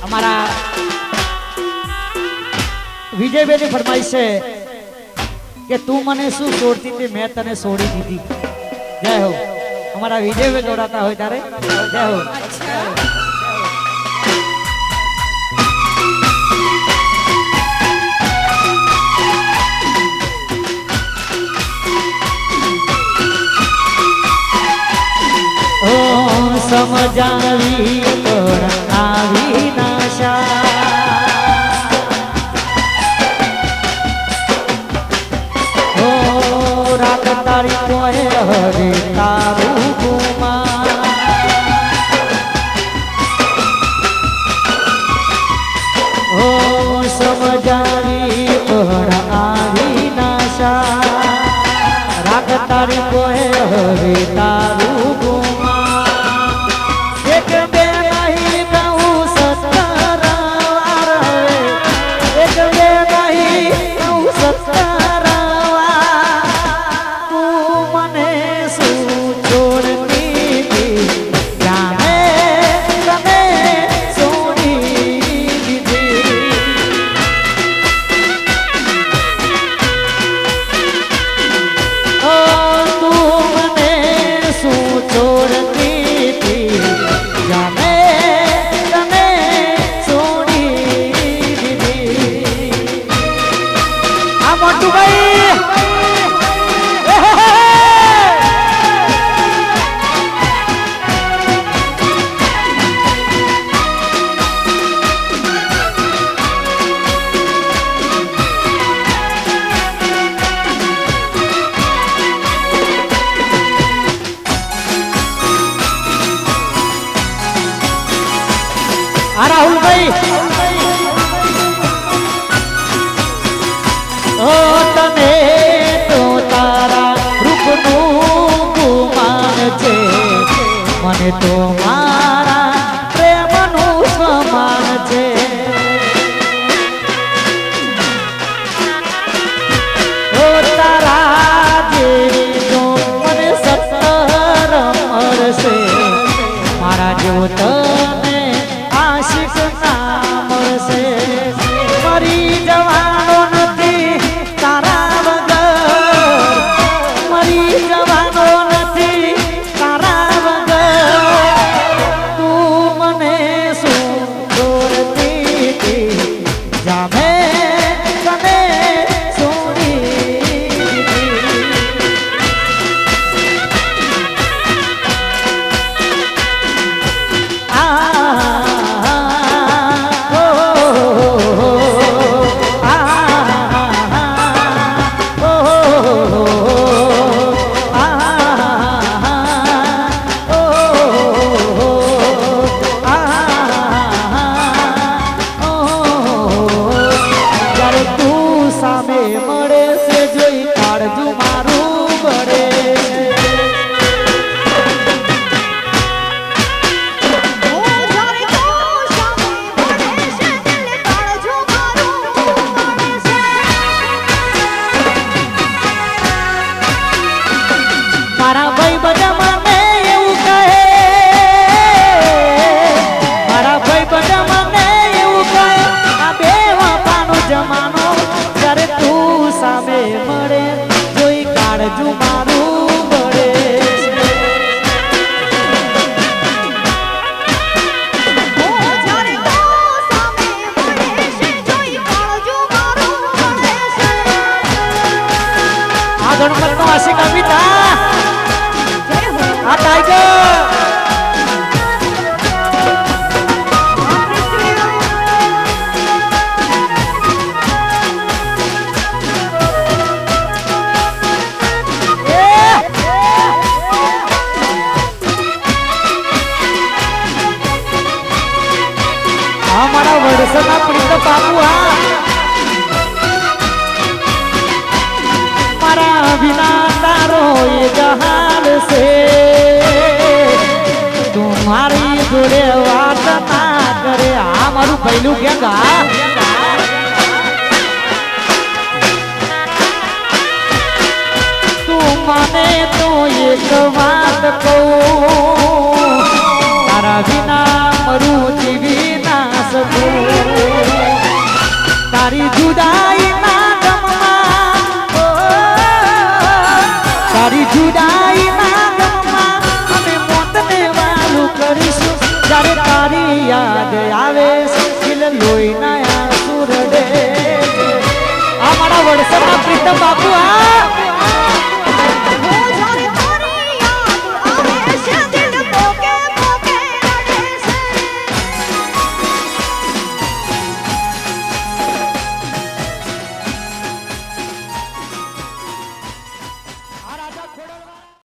અમારા વિજયભાઈની ફરમાઈશ છે કે તું મને શું છોડતી હતી મેં તને છોડી દીધી। જય હો। અમારા વિજયભાઈ જોડાતા હોય ત્યારે જય હો। समझावी पण आवी नाशा हो रात तारी कोए हरे तारू गुमा हो समझावी पण आवी नाशा रात तारी कोए हरे तारू गुमा राहुल भाई ओ तने तो तारा रूपनु गुमान छे मने तो मारा प्रेमनु समान छे ओ तारा जेवी तो मने सत्तर मरसे मारा जेवो तने आशिक नाम से मरी जवानो नथी तारा वगर मरी जवानो नथी तारा वगर तू मने શું છોડતી હતી જામે તને છોડી गणपत नो आशिक अमिता आ टाइगर हमारा वर्षना प्रीत बाबू मारा बिना तारो ये जहान से तुम्हारी जोड़े बात ना करे हमारू पहलू क्या गा तुम माने तो एक बात कहूं तारा बिना मरू जीवी ना सकूं તારી જુદાઈ ના ગમમાં તારી જુદાઈ ના ગમમાં અમે મોતને વાલું કરીશું જ્યારે તારી યાદ આવે દિલ લોહીના આંસુ રડે આ મારા વડસરના પ્રીતમ બાપુ આ